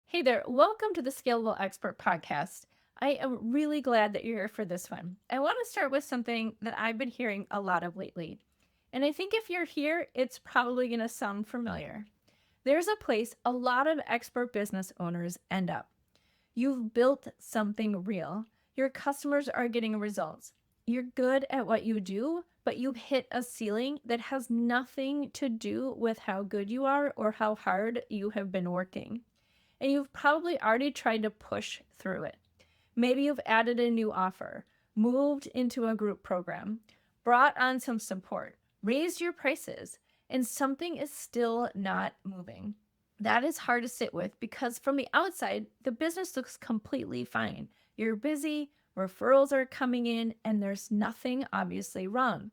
Hey there, welcome to the Scalable Expert Podcast. I am really glad that you're here for this one. I want to start with something that I've been hearing a lot of lately. And I think if you're here, it's probably going to sound familiar. There's a place a lot of expert business owners end up. You've built something real, your customers are getting results. You're good at what you do, but you've hit a ceiling that has nothing to do with how good you are or how hard you have been working, and you've probably already tried to push through it. Maybe you've added a new offer, moved into a group program, brought on some support, raised your prices, and something is still not moving. That is hard to sit with because from the outside, the business looks completely fine. You're busy, referrals are coming in, and there's nothing obviously wrong.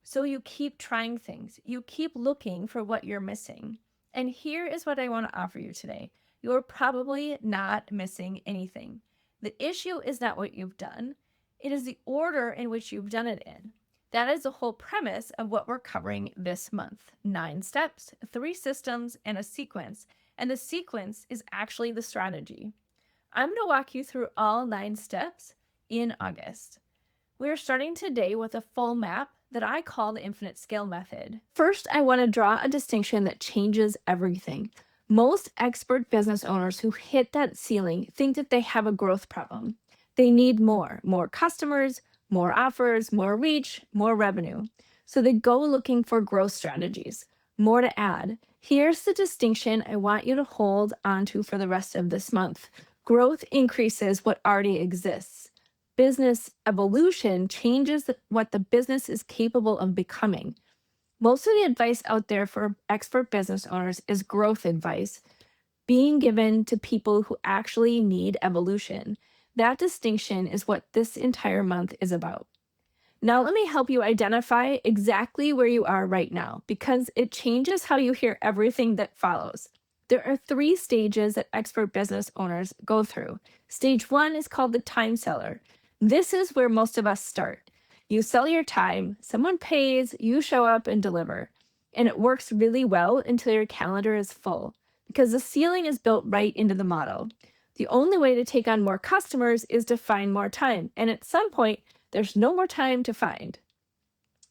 So you keep trying things, you keep looking for what you're missing. And here is what I want to offer you today. You're probably not missing anything. The issue is not what you've done, it is the order in which you've done it in. That is the whole premise of what we're covering this month: 9 steps, 3 systems, and a sequence. And the sequence is actually the strategy. I'm going to walk you through all 9 steps in August. We're starting today with a full map that I call the infinite scale method. First, I want to draw a distinction that changes everything. Most expert business owners who hit that ceiling think that they have a growth problem. They need more customers, more offers, more reach, more revenue. So they go looking for growth strategies, more to add. Here's the distinction I want you to hold onto for the rest of this month. Growth increases what already exists. Business evolution changes what the business is capable of becoming. Most of the advice out there for expert business owners is growth advice being given to people who actually need evolution. That distinction is what this entire month is about. Now, let me help you identify exactly where you are right now because it changes how you hear everything that follows. There are 3 stages that expert business owners go through. Stage 1 is called the time seller. This is where most of us start. You sell your time, someone pays, you show up and deliver. And it works really well until your calendar is full because the ceiling is built right into the model. The only way to take on more customers is to find more time. And at some point, there's no more time to find.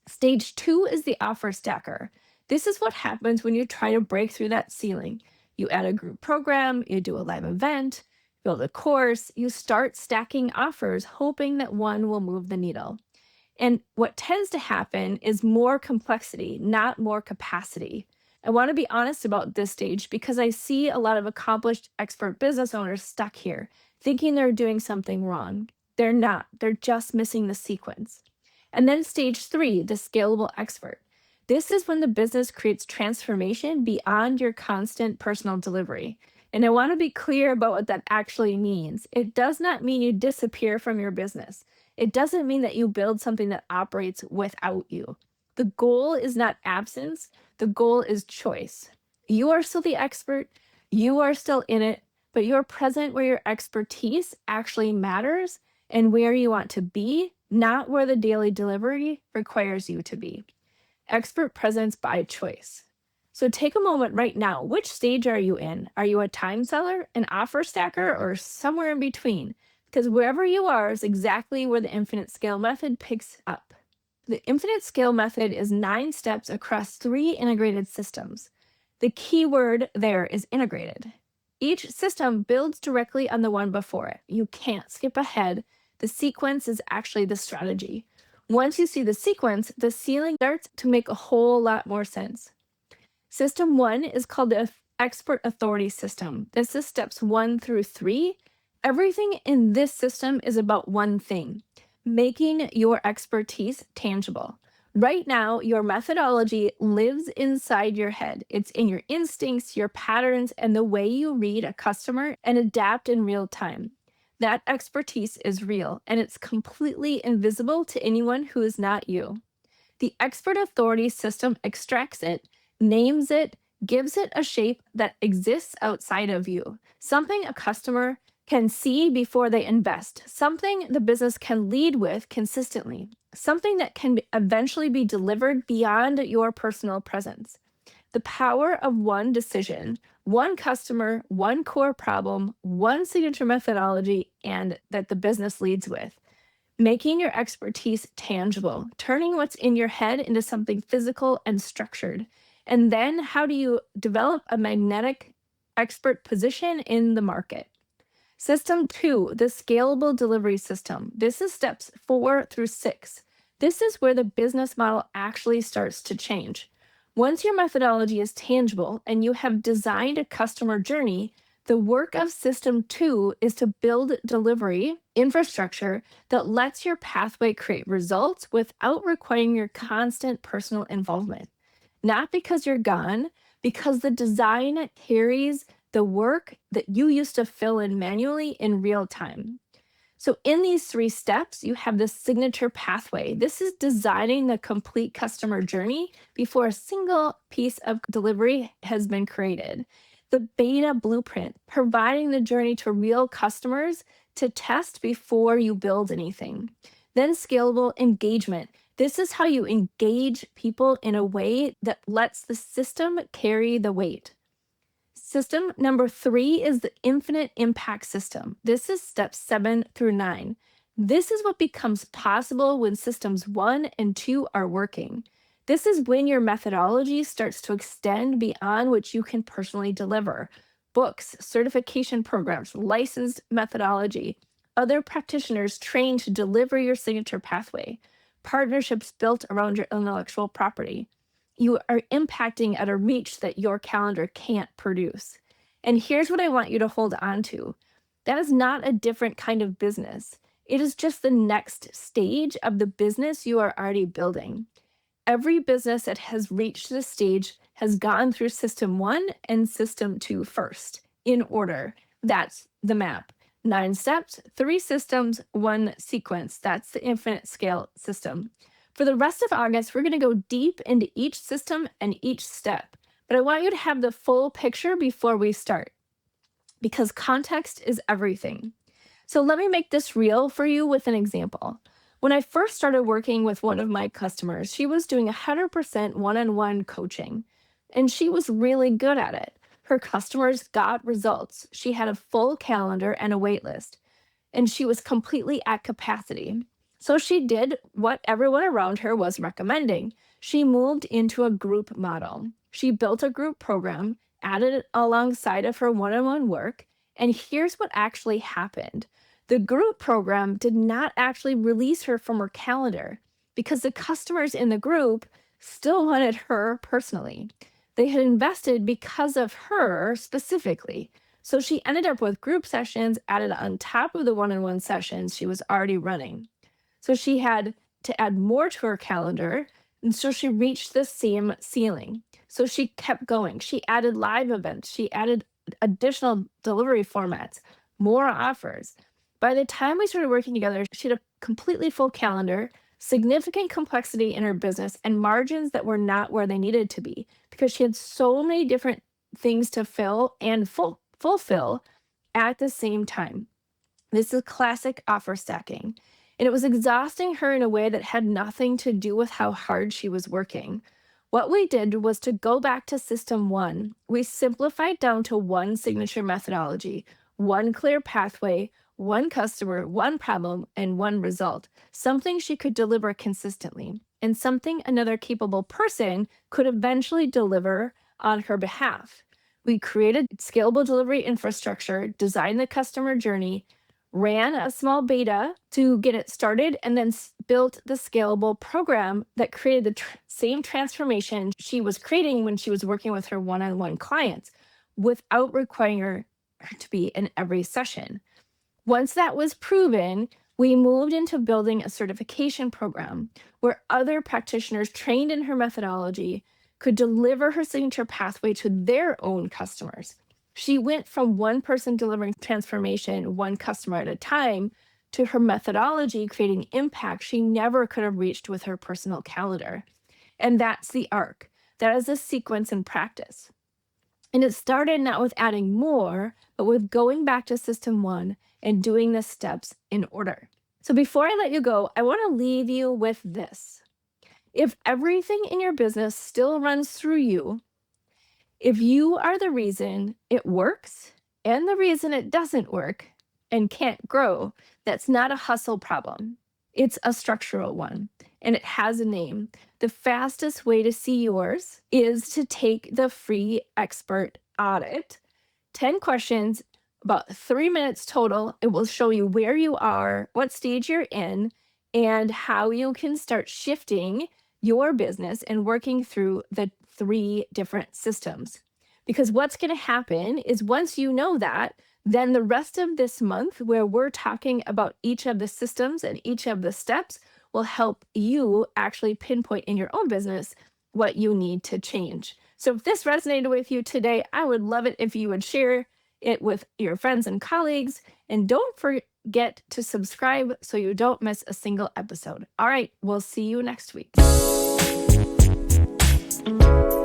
Stage 2 is the offer stacker. This is what happens when you try to break through that ceiling. You add a group program, you do a live event, build a course, you start stacking offers, hoping that one will move the needle. And what tends to happen is more complexity, not more capacity. I want to be honest about this stage because I see a lot of accomplished expert business owners stuck here, thinking they're doing something wrong. They're not, they're just missing the sequence. And then stage 3, the scalable expert. This is when the business creates transformation beyond your constant personal delivery. And I want to be clear about what that actually means. It does not mean you disappear from your business. It doesn't mean that you build something that operates without you. The goal is not absence, the goal is choice. You are still the expert, you are still in it, but you're present where your expertise actually matters and where you want to be, not where the daily delivery requires you to be. Expert presence by choice. So take a moment right now. Which stage are you in? Are you a time seller, an offer stacker, or somewhere in between? Because wherever you are is exactly where the infinite scale method picks up. The infinite scale method is 9 steps across 3 integrated systems. The key word there is integrated. Each system builds directly on the one before it. You can't skip ahead. The sequence is actually the strategy. Once you see the sequence, the ceiling starts to make a whole lot more sense. System 1 is called the Expert Authority System. This is steps 1 through 3. Everything in this system is about one thing: making your expertise tangible. Right now, your methodology lives inside your head. It's in your instincts, your patterns, and the way you read a customer and adapt in real time. That expertise is real, and it's completely invisible to anyone who is not you. The expert authority system extracts it, names it, gives it a shape that exists outside of you, something a customer can see before they invest, something the business can lead with consistently, something that can eventually be delivered beyond your personal presence. The power of one decision, one customer, one core problem, one signature methodology, and that the business leads with. Making your expertise tangible, turning what's in your head into something physical and structured. And then how do you develop a magnetic expert position in the market? System two, the scalable delivery system. This is steps 4 through 6. This is where the business model actually starts to change. Once your methodology is tangible and you have designed a customer journey, the work of system two is to build delivery infrastructure that lets your pathway create results without requiring your constant personal involvement. Not because you're gone, because the design carries the work that you used to fill in manually in real time. So, in these 3 steps, you have the signature pathway. This is designing the complete customer journey before a single piece of delivery has been created. The beta blueprint, providing the journey to real customers to test before you build anything. Then, scalable engagement. This is how you engage people in a way that lets the system carry the weight. System number 3 is the infinite impact system. This is steps 7 through 9. This is what becomes possible when systems 1 and 2 are working. This is when your methodology starts to extend beyond what you can personally deliver. Books, certification programs, licensed methodology, other practitioners trained to deliver your signature pathway, partnerships built around your intellectual property. You are impacting at a reach that your calendar can't produce. And here's what I want you to hold on to: that is not a different kind of business. It is just the next stage of the business you are already building. Every business that has reached this stage has gone through system 1 and system 2 first, in order. That's the map. 9 steps, 3 systems, 1 sequence. That's the infinite scale system. For the rest of August, we're going to go deep into each system and each step. But I want you to have the full picture before we start, because context is everything. So let me make this real for you with an example. When I first started working with one of my customers, she was doing 100% one-on-one coaching, and she was really good at it. Her customers got results. She had a full calendar and a wait list, and she was completely at capacity. So she did what everyone around her was recommending. She moved into a group model. She built a group program, added it alongside of her one on one work. And here's what actually happened: the group program did not actually release her from her calendar because the customers in the group still wanted her personally. They had invested because of her specifically. So she ended up with group sessions added on top of the one on one sessions she was already running. So she had to add more to her calendar. And so she reached the same ceiling. So she kept going. She added live events. She added additional delivery formats, more offers. By the time we started working together, she had a completely full calendar, significant complexity in her business, and margins that were not where they needed to be because she had so many different things to fill and fulfill at the same time. This is classic offer stacking. And it was exhausting her in a way that had nothing to do with how hard she was working. What we did was to go back to system 1. We simplified down to one signature methodology, one clear pathway, one customer, one problem, and one result. Something she could deliver consistently, and something another capable person could eventually deliver on her behalf. We created scalable delivery infrastructure, designed the customer journey, ran a small beta to get it started, and then built the scalable program that created the same transformation she was creating when she was working with her one on one clients without requiring her to be in every session. Once that was proven, we moved into building a certification program where other practitioners trained in her methodology could deliver her signature pathway to their own customers. She went from one person delivering transformation, one customer at a time, to her methodology creating impact she never could have reached with her personal calendar. And that's the arc. That is a sequence in practice. And it started not with adding more, but with going back to system 1 and doing the steps in order. So before I let you go, I want to leave you with this. If everything in your business still runs through you, If you are the reason it works and the reason it doesn't work and can't grow, that's not a hustle problem. It's a structural one, and it has a name. The fastest way to see yours is to take the free expert audit. 10 questions, about 3 minutes total. It will show you where you are, what stage you're in, and how you can start shifting your business and working through the 3 different systems. Because what's going to happen is once you know that, then the rest of this month, where we're talking about each of the systems and each of the steps, will help you actually pinpoint in your own business what you need to change. So if this resonated with you today, I would love it if you would share it with your friends and colleagues. And don't forget to subscribe so you don't miss a single episode. All right, we'll see you next week.